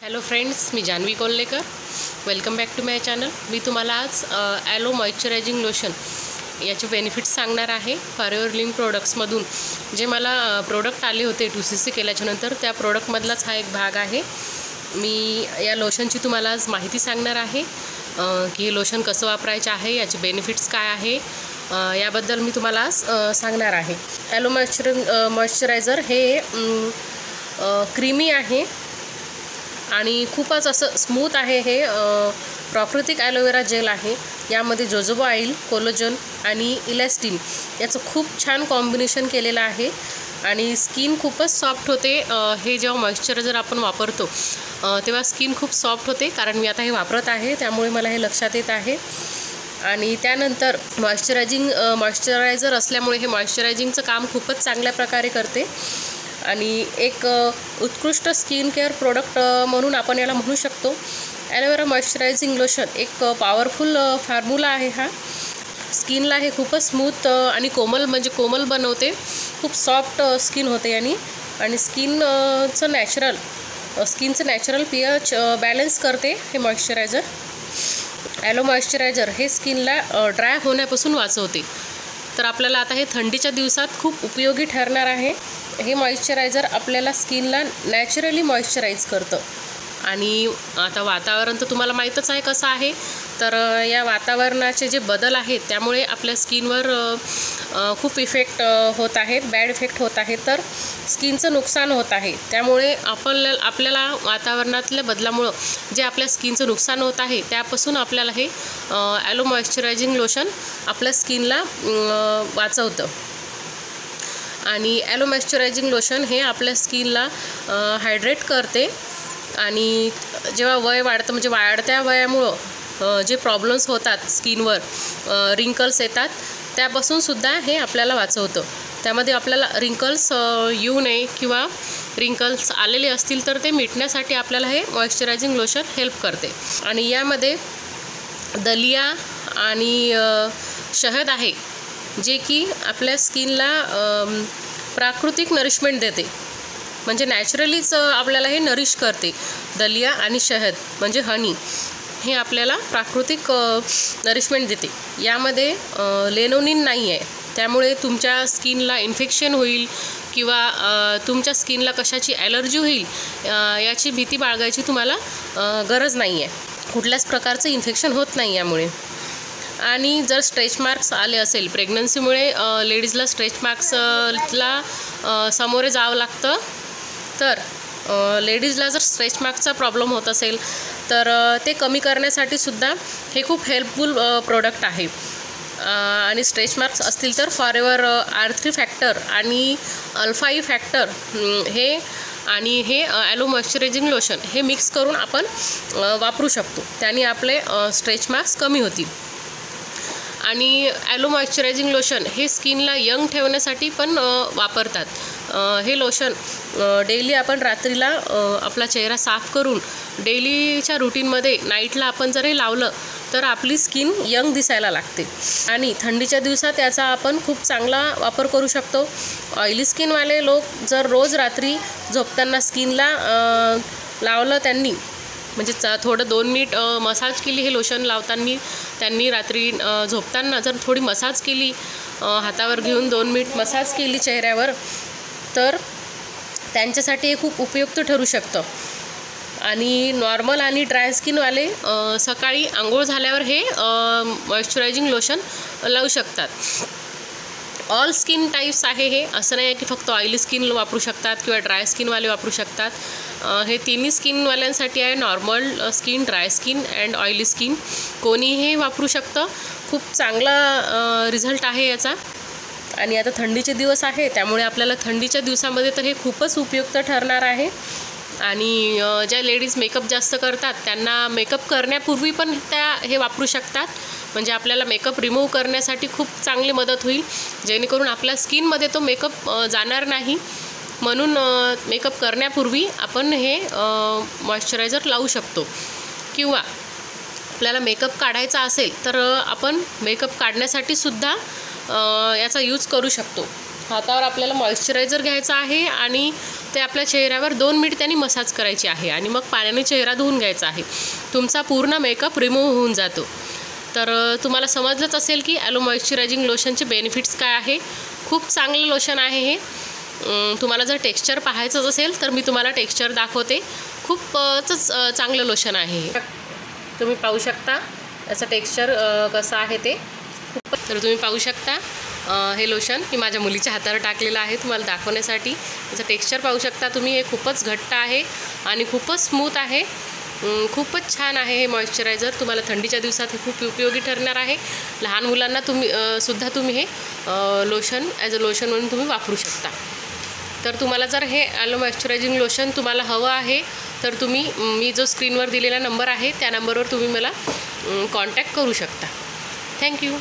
Hello friends, मी Janhavi Kolhekar. Welcome back to my channel. मी तुम्हाला आज ॲलो मॉइश्चरायझिंग लोशन याचे बेनिफिट्स सांगणार आहे. फॉरएव्हर लिंक प्रोडक्ट्समधून जे मला प्रोडक्ट आले होते 2cc केल्याच्यानंतर त्या प्रोडक्टमधलाच हा एक भाग आहे. मी या लोशनची तुम्हाला आज माहिती सांगणार आहे की हे लोशन कसं वापरायचं आहे, याचे बेनिफिट्स काय आहे, याबद्दल मी तुम्हाला आज सांगणार आहे. ॲलो मॉइश्चरायझर हे क्रीमी आहे आणि खूपच असं स्मूथ आहे. हे प्राकृतिक ॲलोवेरा जेल आहे. यामध्ये जोजोबा ऑइल, कोलोजन आणि इलॅस्टिन याचं खूप छान कॉम्बिनेशन केलेलं आहे आणि स्किन खूपच सॉफ्ट होते. हे जेव्हा मॉइश्चरायझर आपण वापरतो तेव्हा स्किन खूप सॉफ्ट होते, कारण मी आता हे वापरत आहे त्यामुळे मला हे लक्षात येत आहे. आणि त्यानंतर मॉइश्चरायझर असल्यामुळे हे मॉइश्चरायझिंगचं काम खूपच चांगल्या प्रकारे करते आणि एक उत्कृष्ट स्किन केअर प्रोडक्ट म्हणून आपण याला म्हणू शकतो. ॲलोवेरा मॉइश्चरायझिंग लोशन एक पॉवरफुल फॉर्म्युला आहे. हा स्किनला हे खूपच स्मूथ आणि कोमल बनवते. खूप सॉफ्ट स्किन होते आणि स्किनचं नॅचरल pH बॅलन्स करते हे मॉइश्चरायझर. ॲलो मॉइश्चरायझर हे स्किनला ड्राय होण्यापासून वाचवते. तर आपल्याला आता हे थंडीच्या दिवसात खूप उपयोगी ठरणार आहे. हे मॉइश्चरायझर आपल्याला स्किनला नॅचरली मॉइश्चराईज करतं. आणि आता वातावरण तर तुम्हाला माहीतच आहे कसं आहे. तर या वातावरणाचे जे बदल आहेत त्यामुळे आपल्या स्किनवर खूप इफेक्ट होत आहेत, बॅड इफेक्ट होत आहेत. तर स्किनचं नुकसान होत आहे. त्यामुळे आपल्याला वातावरणातल्या बदलामुळं जे आपल्या स्किनचं नुकसान होत आहे त्यापासून आपल्याला हे ॲलो मॉइश्चरायझिंग लोशन आपल्या स्किनला वाचवतं. आणि ॲलो मॉइश्चरायझिंग लोशन हे आपल्या स्किनला हायड्रेट करते. आणि जेव्हा वय वाढतं, म्हणजे वाढत्या वयामुळं जे प्रॉब्लेम्स होतात स्किनवर, रिंकल्स येतात, त्यापासूनसुद्धा हे आपल्याला वाचवतं. त्यामध्ये आपल्याला रिंकल्स येऊ नये किंवा रिंकल्स आलेले असतील तर ते मिटण्यासाठी आपल्याला हे मॉइश्चरायझिंग लोशन हेल्प करते. आणि यामध्ये दलिया आणि शहद आहे, जे की आपल्या स्किनला प्राकृतिक नरिशमेंट देते. म्हणजे नॅचरलीच आपल्याला हे नरिश करते. दलिया आणि शहद म्हणजे हनी हे आपल्याला प्राकृतिक नरिशमेंट देते. यामध्ये लेनोनिन नाही आहे, त्यामुळे तुमच्या स्किनला इन्फेक्शन होईल किंवा तुमच्या स्किनला कशाची ॲलर्जी होईल याची भीती बाळगायची तुम्हाला गरज नाही आहे. कुठल्याच प्रकारचं इन्फेक्शन होत नाही यामुळे. आणि जर स्ट्रेच मार्क्स आले असेल, प्रेग्नन्सीमुळे लेडीजला स्ट्रेच मार्क्सला सामोरे जावं लागतं. तर लेडीजला जर स्ट्रेच मार्क्सचा प्रॉब्लेम होत असेल तर ते कमी करण्यासाठी सुद्धा हे खूप हेल्पफुल प्रोडक्ट आहे. आणि स्ट्रेच मार्क्स असतील तर फॉरएव्हर R3 फॅक्टर आणि अल्फा ई फॅक्टर हे ॲलो मॉइश्चरायझिंग लोशन हे मिक्स करून आपण वापरू शकतो. त्याने आपले स्ट्रेच मार्क्स कमी होतील. आणि ॲलो मॉइश्चरायझिंग लोशन हे स्किनला यंग ठेवण्यासाठी पण वापरतात. हे लोशन डेली आपण रात्रीला आपला चेहरा साफ करून डेलीच्या रुटीनमध्ये नाईटला आपण जर हे लावलं तर आपली स्किन यंग दिसायला लागते. आणि थंडीच्या दिवसात याचा आपण खूप चांगला वापर करू शकतो. ऑइली स्किनवाले लोक जर रोज रात्री झोपताना स्किनला लावलं, म्हणजे थोडं 2 मिनिट मसाज केली, हे लोशन लावताना त्यांनी रात्री झोपताना जर थोडी मसाज केली, हातावर घेऊन 2 मिनिट मसाज केली चेहऱ्यावर, तर त्यांच्यासाठी हे खूप उपयुक्त ठरू शकतं. आणि नॉर्मल आणि ड्राय स्किनवाले सकाळी आंघोळ झाल्यावर हे मॉइश्चरायझिंग लोशन लावू शकतात. ऑल स्किन टाईप्स आहे हे, असं नाही आहे की फक्त ऑइली स्किन वापरू शकतात किंवा ड्राय स्किनवाले वापरू शकतात. हे तिन्ही स्किनवाल्यांसाठी आहे. Normal skin, dry skin and oily skin कोणीही वापरू शकतं. खूप चांगला रिझल्ट आहे याचा. आणि आता थंडीचे दिवस आहे त्यामुळे आपल्याला थंडीच्या दिवसामध्ये तर हे खूपच उपयुक्त ठरणार आहे. आणि ज्या लेडीज मेकअप जास्त करतात त्यांना मेकअप करण्यापूर्वी पण हे वापरू शकतात. म्हणजे आपल्याला मेकअप रिमूव्ह करण्यासाठी खूप चांगली मदत होईल, जेणेकरून आपल्या स्किनमध्ये तो मेकअप जाणार नाही. म्हणून मेकअप करण्यापूर्वी आपण हे मॉइश्चरायझर लावू शकतो. किंवा आपल्याला मेकअप काढायचा असेल तर आपण मेकअप काढण्यासाठी सुद्धा याचा यूज करू शकतो. हातावर आपल्याला मॉइश्चरायझर घ्यायचं आहे आणि ते आपल्या चेहऱ्यावर 2 मिनिट त्यांनी मसाज करायची आहे आणि मग पाण्याने चेहरा धुवून घ्यायचा आहे. तुमचा पूर्ण मेकअप रिमूव्ह होऊन जातो. तर तुम्हाला समजलंच असेल की ॲलो मॉइश्चरायझिंग लोशनचे बेनिफिट्स काय आहे. खूप चांगलं लोशन आहे हे. तुम्हाला जर टेक्स्चर पाहायचं असेल तर मी तुम्हाला टेक्स्चर दाखवते. खूपच चांगलं लोशन आहे हे. तुम्ही पाहू शकता याचं टेक्स्चर कसं आहे ते. तर तुम्ही पाहू शकता हे लोशन मी माझ्या मुलीच्या हातावर टाकलेलं आहे तुम्हाला दाखवण्यासाठी. याचं टेक्स्चर पाहू शकता तुम्ही. हे खूपच घट्ट आहे आणि खूपच स्मूथ आहे. खूपच छान आहे हे मॉइश्चरायझर. तुम्हाला थंडीच्या दिवसात हे खूप उपयोगी ठरणार आहे. लहान मुलांना सुद्धा तुम्ही हे लोशन ॲज अ लोशन म्हणून तुम्ही वापरू शकता. तर तुम्हाला जर हे ॲलो मॉइश्चरायझिंग लोशन तुम्हाला हवं आहे तर तुम्ही मी जो स्क्रीनवर दिलेला नंबर आहे त्या नंबरवर तुम्ही मला कॉन्टॅक्ट करू शकता. थँक्यू.